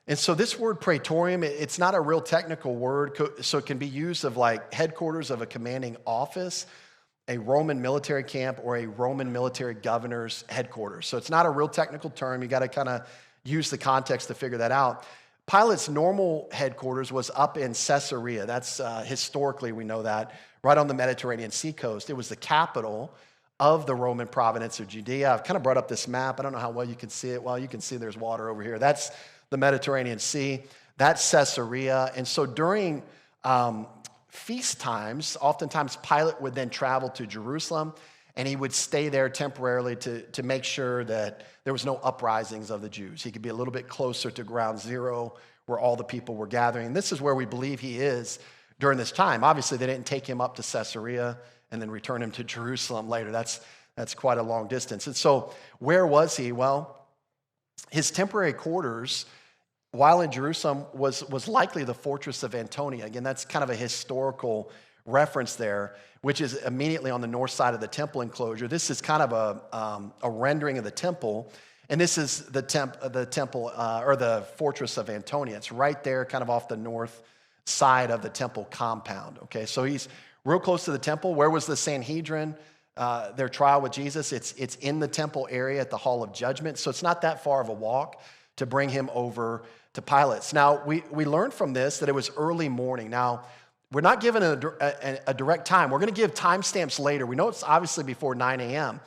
And so this word praetorium, it's not a real technical word, so it can be used of like headquarters of a commanding office, a Roman military camp, or a Roman military governor's headquarters. So it's not a real technical term. You got to kind of use the context to figure that out. Pilate's normal headquarters was up in Caesarea. That's historically, we know that, right on the Mediterranean Sea coast. It was the capital of the Roman province of Judea. I've kind of brought up this map. I don't know how well you can see it. Well, you can see there's water over here. That's the Mediterranean Sea. That's Caesarea. And so during feast times, oftentimes Pilate would then travel to Jerusalem, and he would stay there temporarily to make sure that there was no uprisings of the Jews. He could be a little bit closer to ground zero where all the people were gathering. And this is where we believe he is during this time. Obviously, they didn't take him up to Caesarea and then return him to Jerusalem later. That's quite a long distance. And so where was he? Well, his temporary quarters while in Jerusalem was likely the fortress of Antonia. Again, that's kind of a historical reference there, which is immediately on the north side of the temple enclosure. This is kind of a rendering of the temple, and this is the temple or the fortress of Antonia. It's right there, kind of off the north side of the temple compound. Okay, so he's real close to the temple. Where was the Sanhedrin? Their trial with Jesus. It's in the temple area at the Hall of Judgment, so it's not that far of a walk to bring him over to Pilate's. Now, we learned from this that it was early morning. Now, we're not given a direct time. We're going to give timestamps later. We know it's obviously before 9 a.m.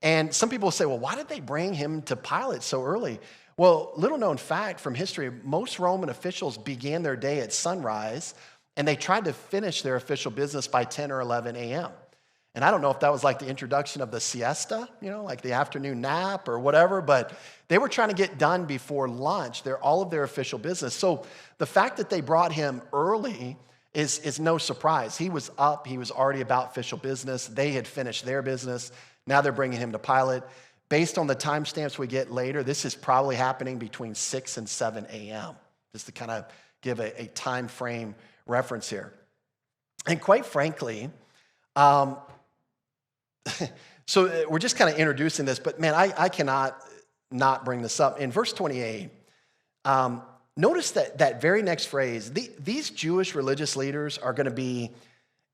And some people say, well, why did they bring him to Pilate so early? Well, little known fact from history, most Roman officials began their day at sunrise, and they tried to finish their official business by 10 or 11 a.m. And I don't know if that was like the introduction of the siesta, like the afternoon nap or whatever, but they were trying to get done before lunch, all of their official business. So the fact that they brought him early is no surprise. He was up. He was already about official business. They had finished their business. Now they're bringing him to Pilate. Based on the timestamps we get later, this is probably happening between 6 and 7 a.m., just to kind of give a time frame reference here. And quite frankly, so we're just kind of introducing this, but man, I cannot not bring this up. In verse 28, notice that very next phrase, these Jewish religious leaders are going to be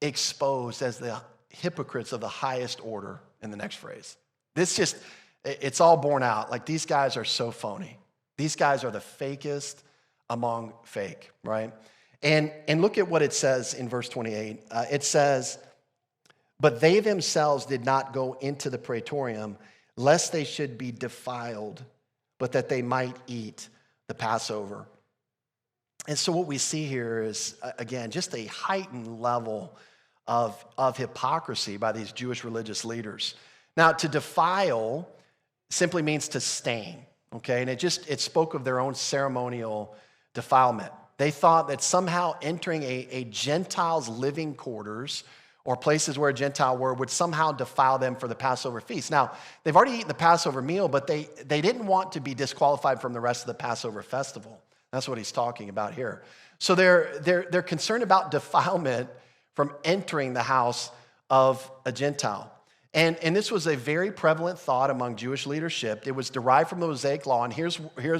exposed as the hypocrites of the highest order in the next phrase. It's all borne out. Like, these guys are so phony. These guys are the fakest among fake, right? And look at what it says in verse 28. It says, but they themselves did not go into the praetorium, lest they should be defiled, but that they might eat the Passover. And so what we see here is, again, just a heightened level of hypocrisy by these Jewish religious leaders. Now, to defile simply means to stain, okay? And it spoke of their own ceremonial defilement. They thought that somehow entering a Gentile's living quarters or places where a Gentile were would somehow defile them for the Passover feast. Now, they've already eaten the Passover meal, but they didn't want to be disqualified from the rest of the Passover festival. That's what he's talking about here. So they're concerned about defilement from entering the house of a Gentile. And this was a very prevalent thought among Jewish leadership. It was derived from the Mosaic Law, and here's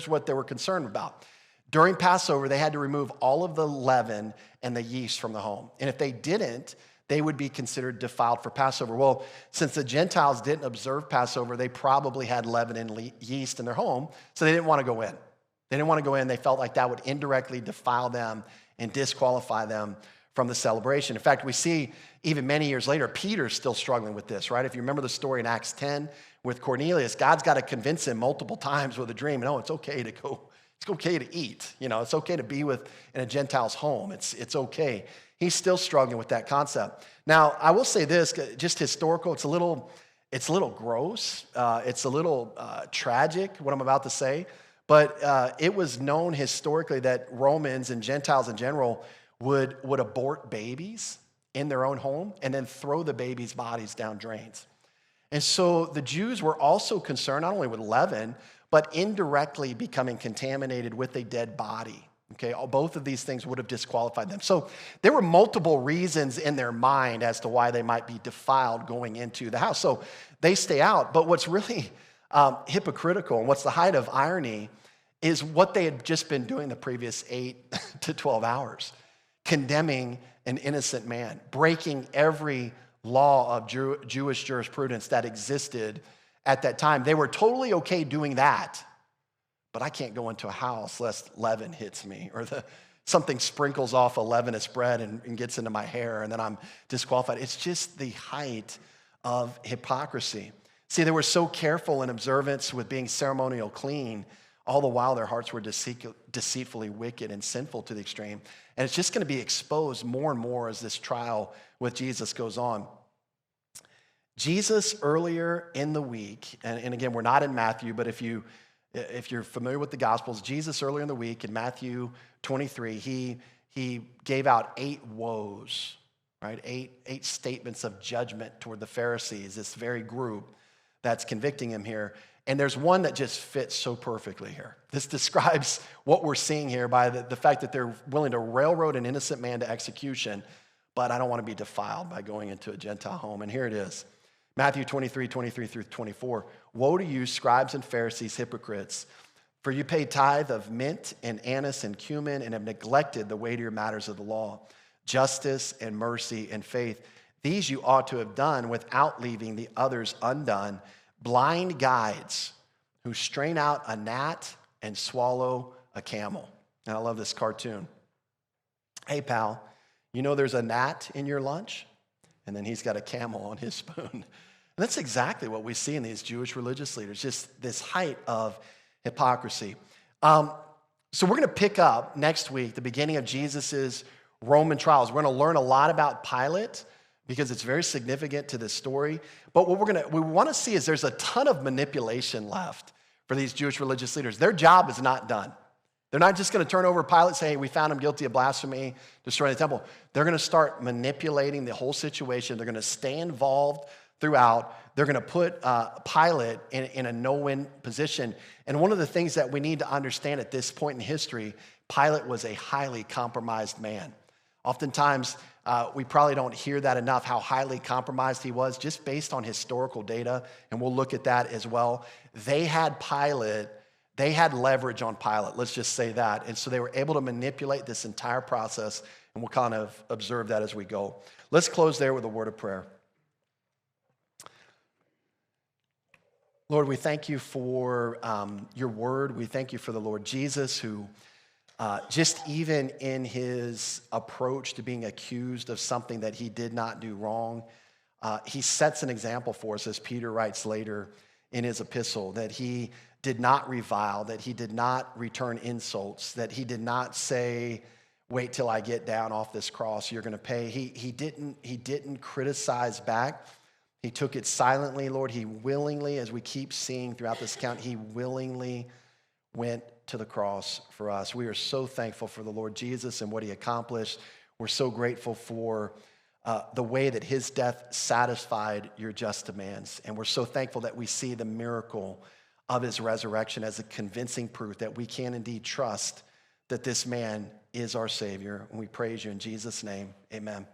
what they were concerned about. During Passover, they had to remove all of the leaven and the yeast from the home. And if they didn't, they would be considered defiled for Passover. Well, since the Gentiles didn't observe Passover, they probably had leaven and yeast in their home, so they didn't want to go in. They didn't want to go in. They felt like that would indirectly defile them and disqualify them from the celebration. In fact, we see even many years later, Peter's still struggling with this, right? If you remember the story in Acts 10 with Cornelius, God's got to convince him multiple times with a dream, no, it's okay to go. It's okay to eat. It's okay to be in a Gentile's home. It's okay. He's still struggling with that concept. Now, I will say this, just historical, it's a little gross. It's a little tragic, what I'm about to say. But it was known historically that Romans and Gentiles in general would abort babies in their own home and then throw the babies' bodies down drains. And so the Jews were also concerned not only with leaven, but indirectly becoming contaminated with a dead body Okay, both of these things would have disqualified them. So there were multiple reasons in their mind as to why they might be defiled going into the house. So they stay out. But what's really hypocritical and what's the height of irony is what they had just been doing the previous 8 to 12 hours, condemning an innocent man, breaking every law of Jewish jurisprudence that existed at that time. They were totally okay doing that. But I can't go into a house lest leaven hits me or something sprinkles off a leavenous bread and gets into my hair and then I'm disqualified. It's just the height of hypocrisy. See, they were so careful in observance with being ceremonial clean, all the while their hearts were deceitfully wicked and sinful to the extreme. And it's just going to be exposed more and more as this trial with Jesus goes on. Jesus earlier in the week, and again, we're not in Matthew, but if you're familiar with the Gospels, Jesus earlier in the week in Matthew 23, he gave out 8 woes, right? Eight statements of judgment toward the Pharisees, this very group that's convicting him here. And there's one that just fits so perfectly here. This describes what we're seeing here by the fact that they're willing to railroad an innocent man to execution, but I don't want to be defiled by going into a Gentile home. And here it is. Matthew 23 through 24. Woe to you, scribes and Pharisees, hypocrites, for you pay tithe of mint and anise and cumin and have neglected the weightier matters of the law, justice and mercy and faith. These you ought to have done without leaving the others undone. Blind guides who strain out a gnat and swallow a camel. And I love this cartoon. Hey, pal, you know there's a gnat in your lunch? And then he's got a camel on his spoon. And that's exactly what we see in these Jewish religious leaders, just this height of hypocrisy. So we're going to pick up next week, the beginning of Jesus's Roman trials. We're going to learn a lot about Pilate because it's very significant to this story. But what we want to see is there's a ton of manipulation left for these Jewish religious leaders. Their job is not done. They're not just going to turn over Pilate and say, hey, we found him guilty of blasphemy, destroying the temple. They're going to start manipulating the whole situation. They're going to stay involved throughout. They're going to put Pilate in a no-win position. And one of the things that we need to understand at this point in history, Pilate was a highly compromised man. Oftentimes, we probably don't hear that enough, how highly compromised he was, just based on historical data, and we'll look at that as well. They had leverage on Pilate, let's just say that. And so they were able to manipulate this entire process, and we'll kind of observe that as we go. Let's close there with a word of prayer. Lord, we thank you for your word. We thank you for the Lord Jesus, who just even in his approach to being accused of something that he did not do wrong, he sets an example for us, as Peter writes later in his epistle, that he did not revile, that he did not return insults, that he did not say, wait till I get down off this cross, you're going to pay. He didn't criticize back. He took it silently, Lord. He willingly, as we keep seeing throughout this account, he willingly went to the cross for us. We are so thankful for the Lord Jesus and what he accomplished. We're so grateful for the way that his death satisfied your just demands. And we're so thankful that we see the miracle of his resurrection as a convincing proof that we can indeed trust that this man is our Savior. And we praise you in Jesus' name. Amen.